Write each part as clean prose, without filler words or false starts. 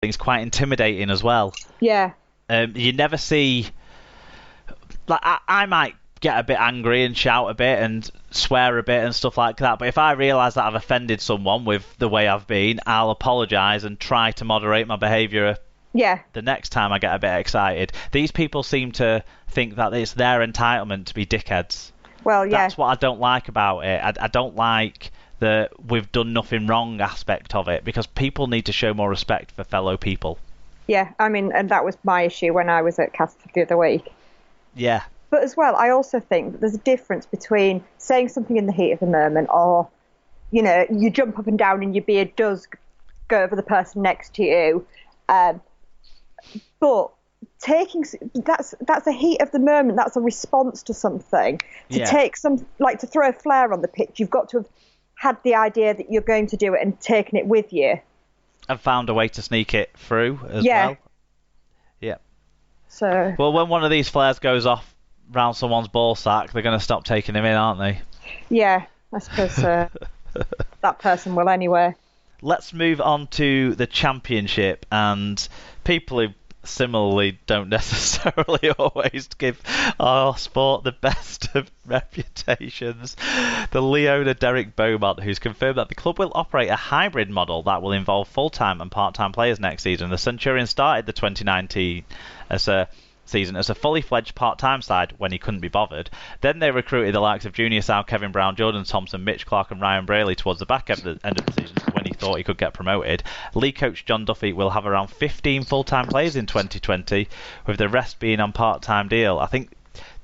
things quite intimidating as well. Yeah. You never see... Like, I might get a bit angry and shout a bit and swear a bit and stuff like that, but if I realise that I've offended someone with the way I've been, I'll apologise and try to moderate my behaviour the next time I get a bit excited. These people seem to think that it's their entitlement to be dickheads. Well, yeah. That's what I don't like about it. I don't like the we've done nothing wrong aspect of it, because people need to show more respect for fellow people. Yeah, I mean, and that was my issue when I was at Castleford the other week. Yeah. But as well, I also think that there's a difference between saying something in the heat of the moment, or, you know, you jump up and down and your beard does go over the person next to you. But that's a heat of the moment. That's a response to something. To throw a flare on the pitch, you've got to have had the idea that you're going to do it and taken it with you. And found a way to sneak it through as well. Yeah. So. Well, when one of these flares goes off round someone's ball sack, they're going to stop taking him in, aren't they? Yeah, I suppose that person will anyway. Let's move on to the Championship, and people who similarly don't necessarily always give our sport the best of reputations. The Leona Derek Beaumont, who's confirmed that the club will operate a hybrid model that will involve full-time and part-time players next season. The Centurion started the 2019 season as a fully fledged part-time side when he couldn't be bothered. Then they recruited the likes of Junior Sal, Kevin Brown, Jordan Thompson, Mitch Clark and Ryan Braley towards the back end of the season when he thought he could get promoted. League coach John Duffy will have around 15 full-time players in 2020, with the rest being on part-time deal. I think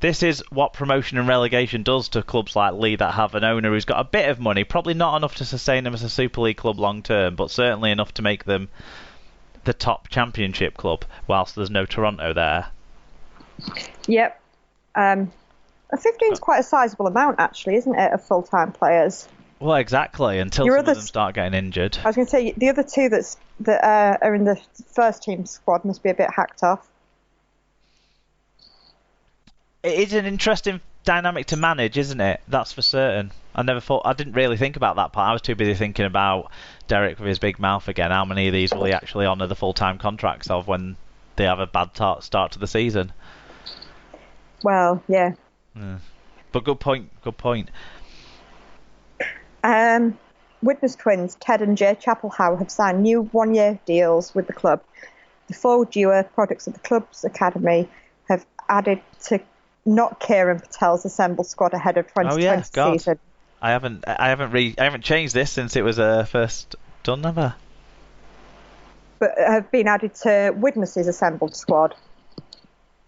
this is what promotion and relegation does to clubs like Leigh that have an owner who's got a bit of money, probably not enough to sustain them as a Super League club long term, but certainly enough to make them the top Championship club whilst there's no Toronto there. Yep. 15 is quite a sizable amount, actually, isn't it, of full-time players? Well, exactly, until some of them start getting injured. I was going to say, the other two that are in the first team squad must be a bit hacked off. It is an interesting dynamic to manage, isn't it? That's for certain. I didn't really think about that part. I was too busy thinking about Derek with his big mouth again. How many of these will he actually honour the full-time contracts of when they have a bad start to the season? Well, yeah. But good point. Widnes twins Ted and Jay Chapelhow have signed new one-year deals with the club. The forward duo, products of the club's academy, have added to not Kieran Patel's assembled squad ahead of 2020 season. I haven't changed this since it was first done, never. But have been added to Widnes's assembled squad.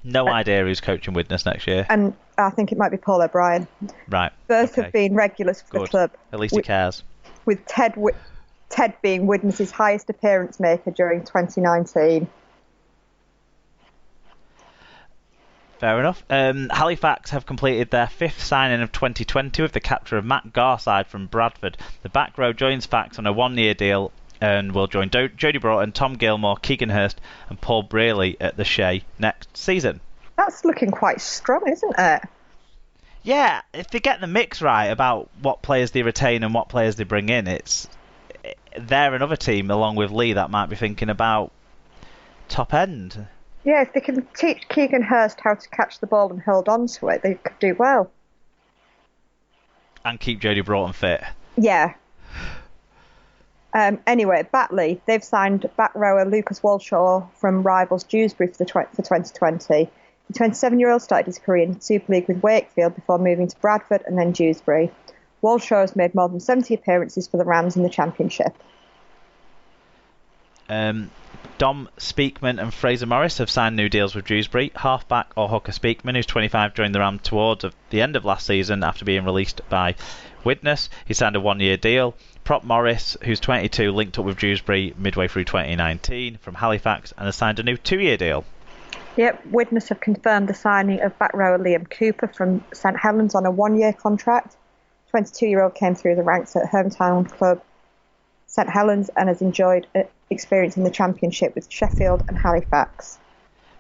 No idea who's coaching Widnes next year. And I think it might be Paul O'Brien. Right. Both have been regulars for the club. At least he cares. With Ted being Widnes's highest appearance maker during 2019. Fair enough. Halifax have completed their fifth signing of 2020 with the capture of Matt Garside from Bradford. The back row joins Fax on a one-year deal and will join Jody Broughton, Tom Gilmore, Keegan Hurst and Paul Braley at the Shea next season. That's looking quite strong, isn't it? Yeah, if they get the mix right about what players they retain and what players they bring in, they're another team along with Leigh that might be thinking about top end. Yeah, if they can teach Keegan Hurst how to catch the ball and hold on to it, they could do well. And keep Jody Broughton fit. Yeah. Anyway, Batley, they've signed back rower Lucas Walshaw from rivals Dewsbury for 2020. The 27-year-old started his career in Super League with Wakefield before moving to Bradford and then Dewsbury. Walshaw has made more than 70 appearances for the Rams in the Championship. Dom Speakman and Fraser Morris have signed new deals with Dewsbury. Halfback or hooker Speakman, who's 25, joined the Rams towards the end of last season after being released by Widnes. He signed a one-year deal. Prop Morris, who's 22, linked up with Dewsbury midway through 2019 from Halifax and has signed a new 2-year deal. Yep, Widnes have confirmed the signing of back rower Liam Cooper from St Helens on a one-year contract. 22-year-old came through the ranks at hometown club St Helens and has enjoyed experience in the Championship with Sheffield and Halifax.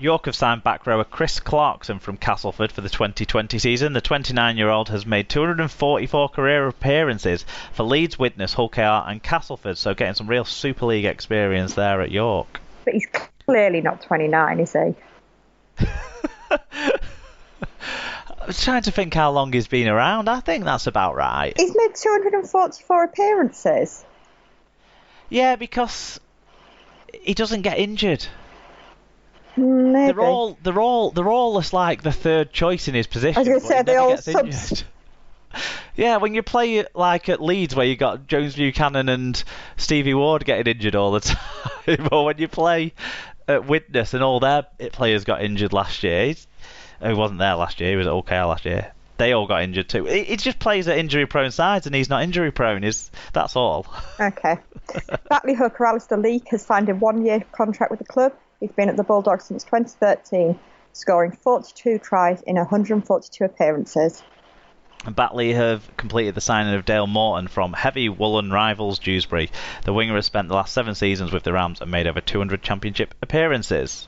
York have signed back rower Chris Clarkson from Castleford for the 2020 season. The 29-year-old has made 244 career appearances for Leeds, Widnes, Hull KR and Castleford, so getting some real Super League experience there at York. But he's clearly not 29, is he? I was trying to think how long he's been around. I think that's about right. He's made 244 appearances. Yeah, because he doesn't get injured. Maybe. They're all just like the third choice in his position. I was going to say, they all injured. Yeah, when you play like at Leeds where you got Jones Buchanan and Stevie Ward getting injured all the time, or when you play at Widnes and all their players got injured last year. He wasn't there last year, he was at OKR last year. They all got injured too. He just plays at injury-prone sides and he's not injury-prone. That's all. Okay. Batley hooker Alistair Leake has signed a one-year contract with the club. He's been at the Bulldogs since 2013, scoring 42 tries in 142 appearances. Batley have completed the signing of Dale Morton from heavy woolen rivals Dewsbury. The winger has spent the last 7 seasons with the Rams and made over 200 championship appearances.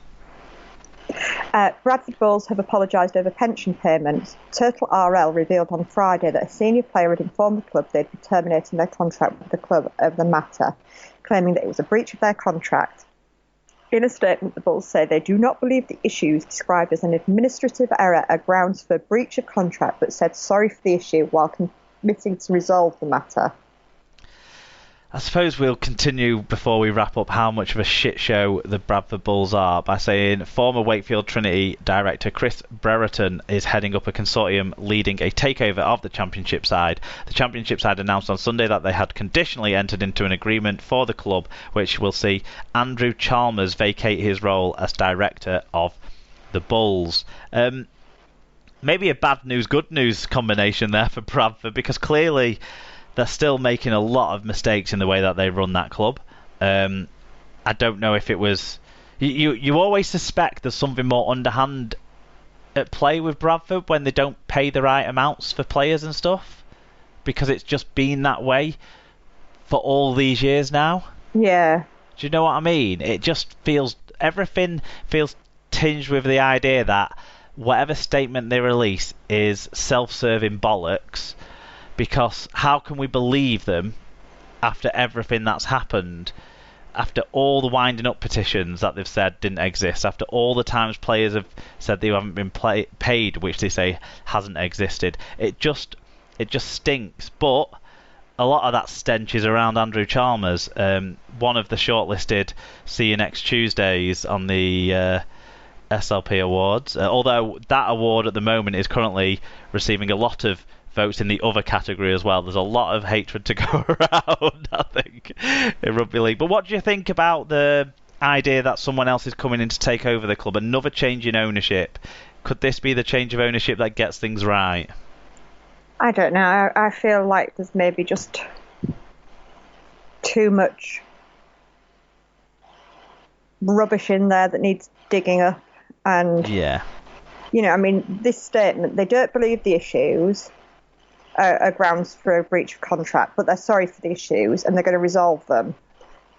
Bradford Bulls have apologised over pension payments. Turtle RL revealed on Friday that a senior player had informed the club they'd be terminating their contract with the club over the matter, claiming that it was a breach of their contract. In a statement, the Bulls say they do not believe the issues described as an administrative error are grounds for breach of contract, but said sorry for the issue while committing to resolve the matter. I suppose we'll continue before we wrap up how much of a shit show the Bradford Bulls are by saying former Wakefield Trinity director Chris Brereton is heading up a consortium leading a takeover of the Championship side. The Championship side announced on Sunday that they had conditionally entered into an agreement for the club which will see Andrew Chalmers vacate his role as director of the Bulls. Maybe a bad news, good news combination there for Bradford, because clearly they're still making a lot of mistakes in the way that they run that club. I don't know if it was... You always suspect there's something more underhand at play with Bradford when they don't pay the right amounts for players and stuff, because it's just been that way for all these years now. Yeah. Do you know what I mean? It just feels... Everything feels tinged with the idea that whatever statement they release is self-serving bollocks. Because how can we believe them after everything that's happened, after all the winding up petitions that they've said didn't exist, after all the times players have said they haven't been paid, which they say hasn't existed? It just stinks. But a lot of that stench is around Andrew Chalmers, one of the shortlisted See You Next Tuesdays on the SLP Awards. Although that award at the moment is currently receiving a lot of votes in the other category as well. There's a lot of hatred to go around, I think, in Rugby League. But what do you think about the idea that someone else is coming in to take over the club? Another change in ownership. Could this be the change of ownership that gets things right? I don't know. I feel like there's maybe just too much rubbish in there that needs digging up. And, yeah, you know, I mean, this statement, they don't believe the issues are grounds for a breach of contract, but they're sorry for the issues and they're going to resolve them.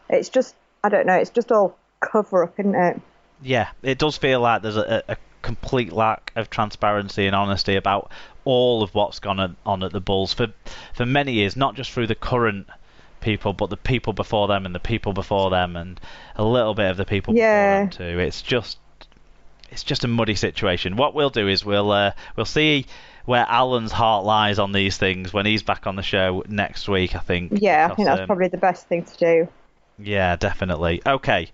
It's just, I don't know, it's just all cover up, isn't it? Yeah, it does feel like there's a complete lack of transparency and honesty about all of what's gone on at the Bulls for many years, not just through the current people, but the people before them and the people before them and a little bit of the people before them too. It's just a muddy situation. What we'll do is we'll see where Alan's heart lies on these things when he's back on the show next week, I think. Yeah, I think that's probably the best thing to do. Yeah, definitely. Okay.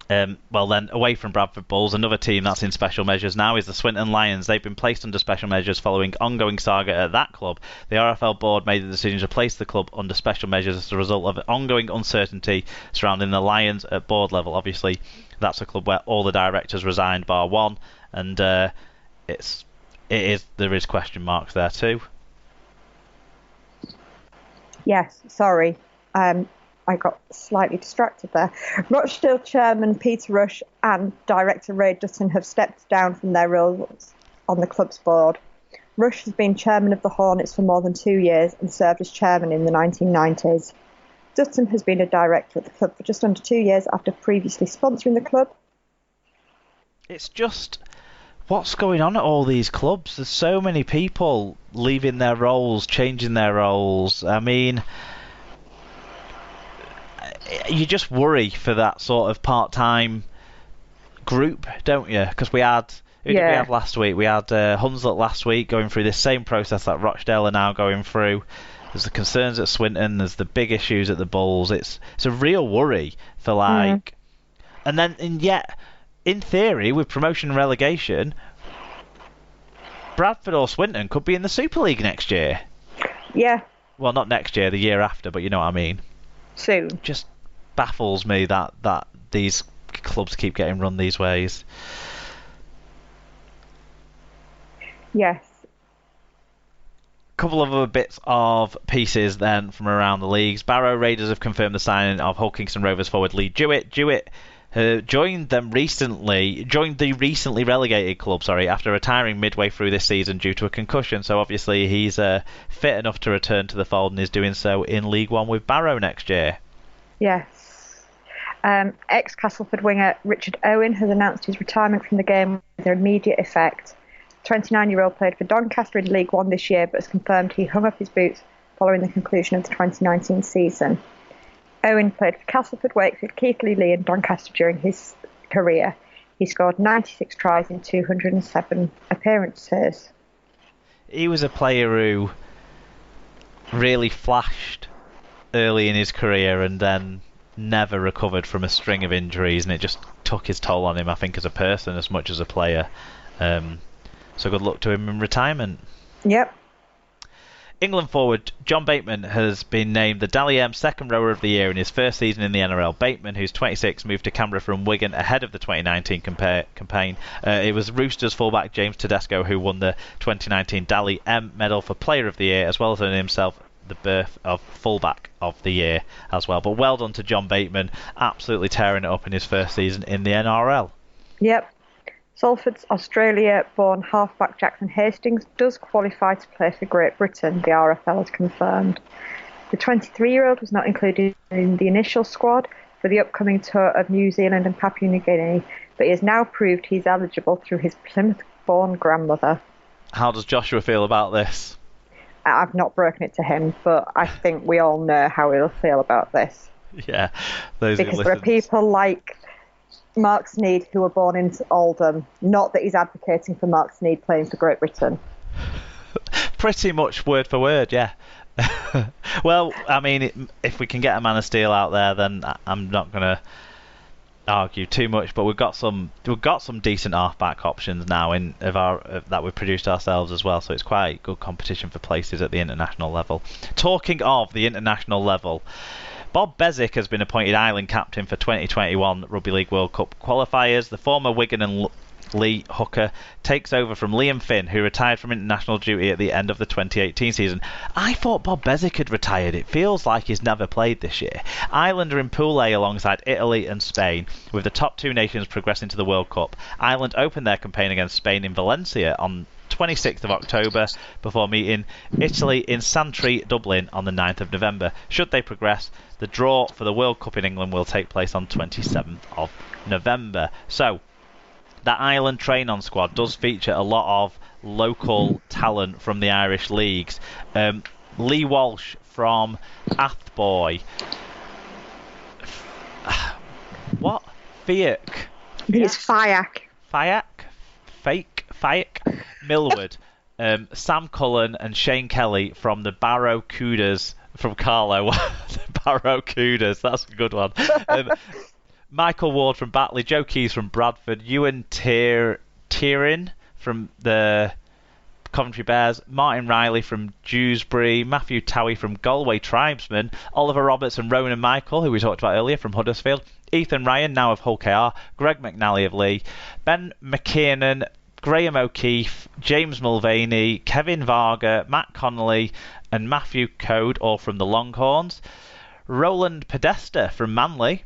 Well then, away from Bradford Bulls, another team that's in special measures now is the Swinton Lions. They've been placed under special measures following ongoing saga at that club. The RFL board made the decision to place the club under special measures as a result of ongoing uncertainty surrounding the Lions at board level. Obviously, that's a club where all the directors resigned bar one, and there is question marks there too. Yes, sorry. I got slightly distracted there. Rochdale chairman Peter Rush and director Ray Dutton have stepped down from their roles on the club's board. Rush has been chairman of the Hornets for more than 2 years and served as chairman in the 1990s. Dutton has been a director at the club for just under 2 years after previously sponsoring the club. It's just... what's going on at all these clubs? There's so many people leaving their roles, changing their roles. I mean, you just worry for that sort of part-time group, don't you? Because we had... Who did we have last week? We had Hunslet last week going through this same process that Rochdale are now going through. There's the concerns at Swinton. There's the big issues at the Bulls. It's a real worry for like... And yet, in theory, with promotion and relegation, Bradford or Swinton could be in the Super League next year. Yeah. Well, not next year, the year after, but you know what I mean. Soon. Just baffles me that these clubs keep getting run these ways. Yes. Couple of other bits of pieces then from around the leagues. Barrow Raiders have confirmed the signing of Hull Kingston Rovers forward Lee Jewett. Jewett joined the recently relegated club, after retiring midway through this season due to a concussion. So obviously he's fit enough to return to the fold and is doing so in League One with Barrow next year. Yes. Ex-Castleford winger Richard Owen has announced his retirement from the game with immediate effect. 29-year-old played for Doncaster in League One this year, but has confirmed he hung up his boots following the conclusion of the 2019 season. Owen played for Castleford, Wakefield, Keighley, Lee and Doncaster during his career. He scored 96 tries in 207 appearances. He was a player who really flashed early in his career and then never recovered from a string of injuries, and it just took his toll on him, I think, as a person as much as a player. So good luck to him in retirement. Yep. England forward John Bateman has been named the Dally M second rower of the year in his first season in the NRL. Bateman, who's 26, moved to Canberra from Wigan ahead of the 2019 campaign. It was Roosters fullback James Tedesco who won the 2019 Dally M medal for Player of the Year, as well as earning himself the berth of fullback of the year as well. But well done to John Bateman, absolutely tearing it up in his first season in the NRL. Yep. Salford's Australia-born halfback Jackson Hastings does qualify to play for Great Britain, the RFL has confirmed. The 23-year-old was not included in the initial squad for the upcoming tour of New Zealand and Papua New Guinea, but he has now proved he's eligible through his Plymouth-born grandmother. How does Joshua feel about this? I've not broken it to him, but I think we all know how he'll feel about this. Yeah. Because there are people like Mark Sneed who were born in Oldham. Not that he's advocating for Mark Sneed playing for Great Britain. Pretty much word for word, yeah. Well, I mean, if we can get a Man of Steel out there, then I'm not going to argue too much. But we've got some decent halfback options now that we've produced ourselves as well. So it's quite good competition for places at the international level. Talking of the international level, Bob Bezic has been appointed Ireland captain for 2021 Rugby League World Cup qualifiers. The former Wigan and Lee hooker takes over from Liam Finn, who retired from international duty at the end of the 2018 season. I thought Bob Bezic had retired. It feels like he's never played this year. Ireland are in Pool A alongside Italy and Spain, with the top two nations progressing to the World Cup. Ireland opened their campaign against Spain in Valencia on 26th of October before meeting Italy in Santry, Dublin on the 9th of November. Should they progress, the draw for the World Cup in England will take place on 27th of November. So, that Ireland train-on squad does feature a lot of local talent from the Irish leagues. Lee Walsh from Athboy. What? Fiac? It's Fiac. Fiac? Millward. Sam Cullen and Shane Kelly from the Barracudas from Carlo. The Barracudas, that's a good one. Michael Ward from Batley, Joe Keys from Bradford, Ewan Tierin from the Coventry Bears, Martin Riley from Dewsbury, Matthew Towie from Galway Tribesmen, Oliver Roberts and Ronan Michael, who we talked about earlier, from Huddersfield, Ethan Ryan, now of Hull KR, Greg McNally of Lee, Ben McKiernan, Graham O'Keefe, James Mulvaney, Kevin Varga, Matt Connolly and Matthew Code, all from the Longhorns, Roland Podesta from Manly,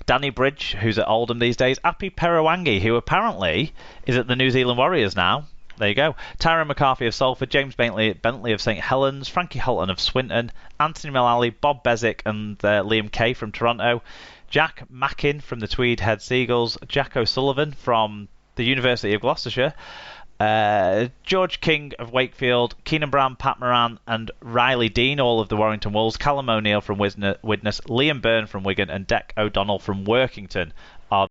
Danny Bridge, who's at Oldham these days, Api Perewangi, who apparently is at the New Zealand Warriors now. There you go. Tyrone McCarthy of Salford, James Bentley of St Helens, Frankie Holton of Swinton, Anthony Mullally, Bob Bezic and Liam Kay from Toronto, Jack Mackin from the Tweed Head Seagulls, Jack O'Sullivan from the University of Gloucestershire, George King of Wakefield, Keenan Brown, Pat Moran, and Riley Dean, all of the Warrington Wolves, Callum O'Neill from Widnes, Liam Byrne from Wigan, and Dec O'Donnell from Workington are